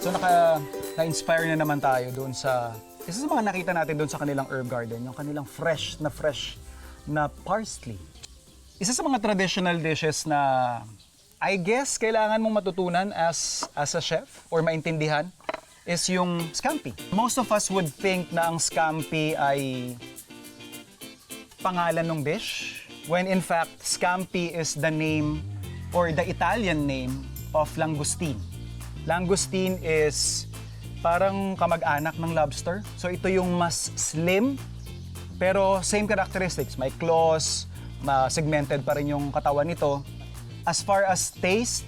So na-inspire na naman tayo doon sa isa sa mga nakita natin doon sa kanilang herb garden, yung kanilang fresh na parsley. Isa sa mga traditional dishes na I guess kailangan mong matutunan as a chef or maintindihan is yung scampi. Most of us would think na ang scampi ay pangalan ng dish, when in fact, scampi is the name or the Italian name of langoustine. Langoustine is parang kamag-anak ng lobster. So ito yung mas slim, pero same characteristics. May claws, segmented pa rin yung katawan nito. As far as taste,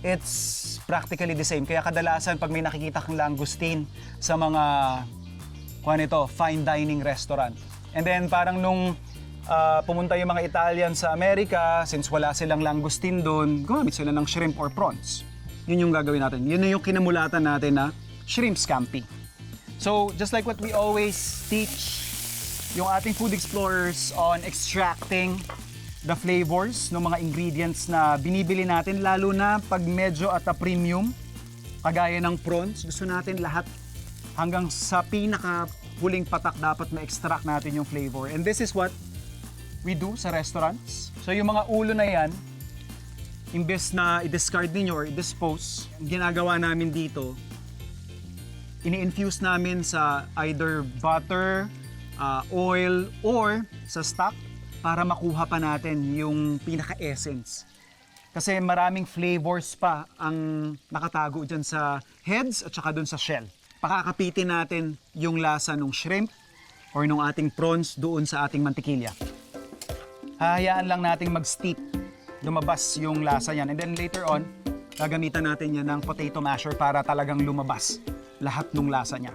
it's practically the same. Kaya kadalasan pag may nakikita kang langoustine sa mga fine dining restaurant. And then parang nung pumunta yung mga Italian sa Amerika, since wala silang langoustine doon, gumamit sila ng shrimp or prawns. Yun yung gagawin natin. Yun yung kinamulatan natin na shrimp scampi. So, just like what we always teach yung ating food explorers on extracting the flavors ng mga ingredients na binibili natin, lalo na pag medyo at a premium, kagaya ng prawns, gusto natin lahat hanggang sa pinaka-huling patak dapat ma-extract natin yung flavor. And this is what we do sa restaurants. So yung mga ulo na yan, imbes na i-discard ninyo or i-dispose, ginagawa namin dito, ini-infuse namin sa either butter, oil, or sa stock para makuha pa natin yung pinaka-essence. Kasi maraming flavors pa ang nakatago dyan sa heads at saka dun sa shell. Pakakapitin natin yung lasa ng shrimp or ng ating prawns doon sa ating mantikilya. Hahayaan lang nating mag-steep, lumabas yung lasa yan. And then later on, gagamitan natin yan ng potato masher para talagang lumabas lahat ng lasa niya.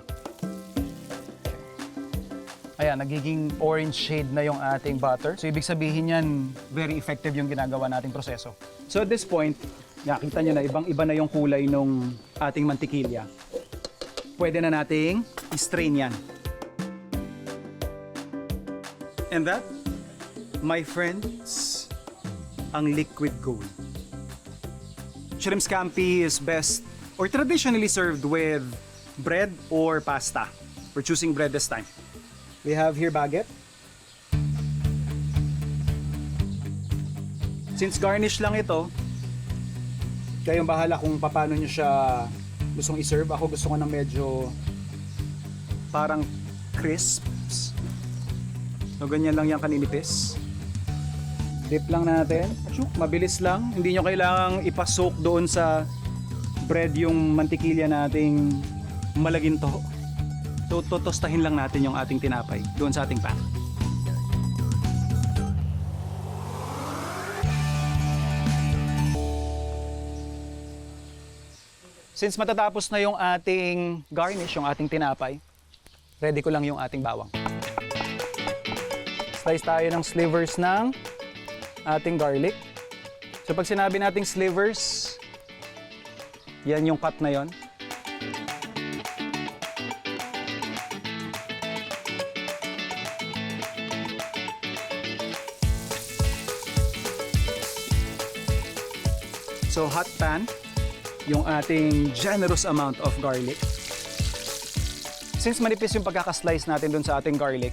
Ayan, nagiging orange shade na yung ating butter. So ibig sabihin yan, very effective yung ginagawa nating proseso. So at this point, nakita nyo na ibang-iba na yung kulay ng ating mantikilya. Pwede na nating i-strain yan. And that, my friends, ang liquid gold. Shrimp scampi is best or traditionally served with bread or pasta. We're choosing bread this time. We have here baguette. Since garnish lang ito, kayong bahala kung paano nyo siya gustong i-serve. Ako gusto ko ng medyo parang crisps. So ganyan lang yung kaninipis. Dip lang natin. Mabilis lang. Hindi nyo kailangang ipasok doon sa bread yung mantikilya nating malaginto. So totostahin lang natin yung ating tinapay doon sa ating pan. Since matatapos na yung ating garnish, yung ating tinapay, ready ko lang yung ating bawang. Slice tayo ng slivers ng ating garlic. So pag sinabi nating slivers, yan yung cut na yon. So hot pan, yung ating generous amount of garlic. Since manipis yung pagkakaslice natin dun sa ating garlic,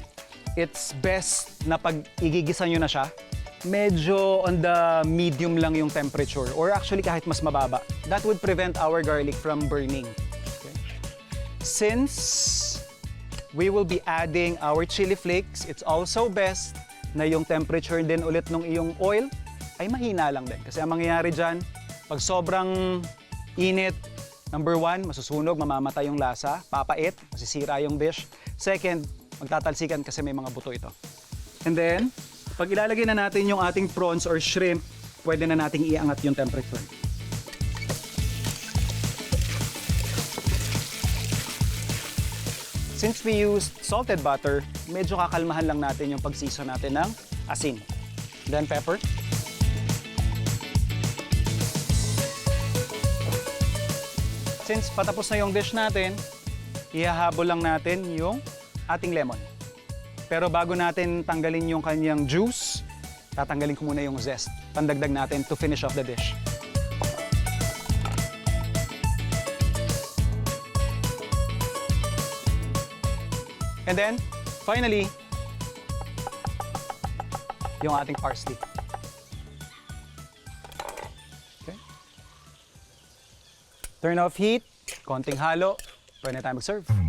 it's best na pag igigisa nyo na siya, medyo on the medium lang yung temperature or actually kahit mas mababa. That would prevent our garlic from burning. Okay. Since we will be adding our chili flakes, it's also best na yung temperature din ulit ng iyong oil ay mahina lang din. Kasi ang mangyayari dyan, pag sobrang init, number one, masusunog, mamamatay yung lasa, papait, masisira yung dish. Second, magtatalsikan kasi may mga buto ito. And then, pag ilalagay na natin yung ating prawns or shrimp, pwede na nating iangat yung temperature. Since we used salted butter, medyo kakalmahan lang natin yung pag-season natin ng asin. Then pepper. Since patapos na yung dish natin, ihahabol lang natin yung ating lemon. Pero bago natin tanggalin yung kanyang juice, tatanggalin ko muna yung zest. Pandagdag natin to finish off the dish. And then, finally, yung ating parsley. Okay. Turn off heat, konting halo, pwede na tayo mag-serve.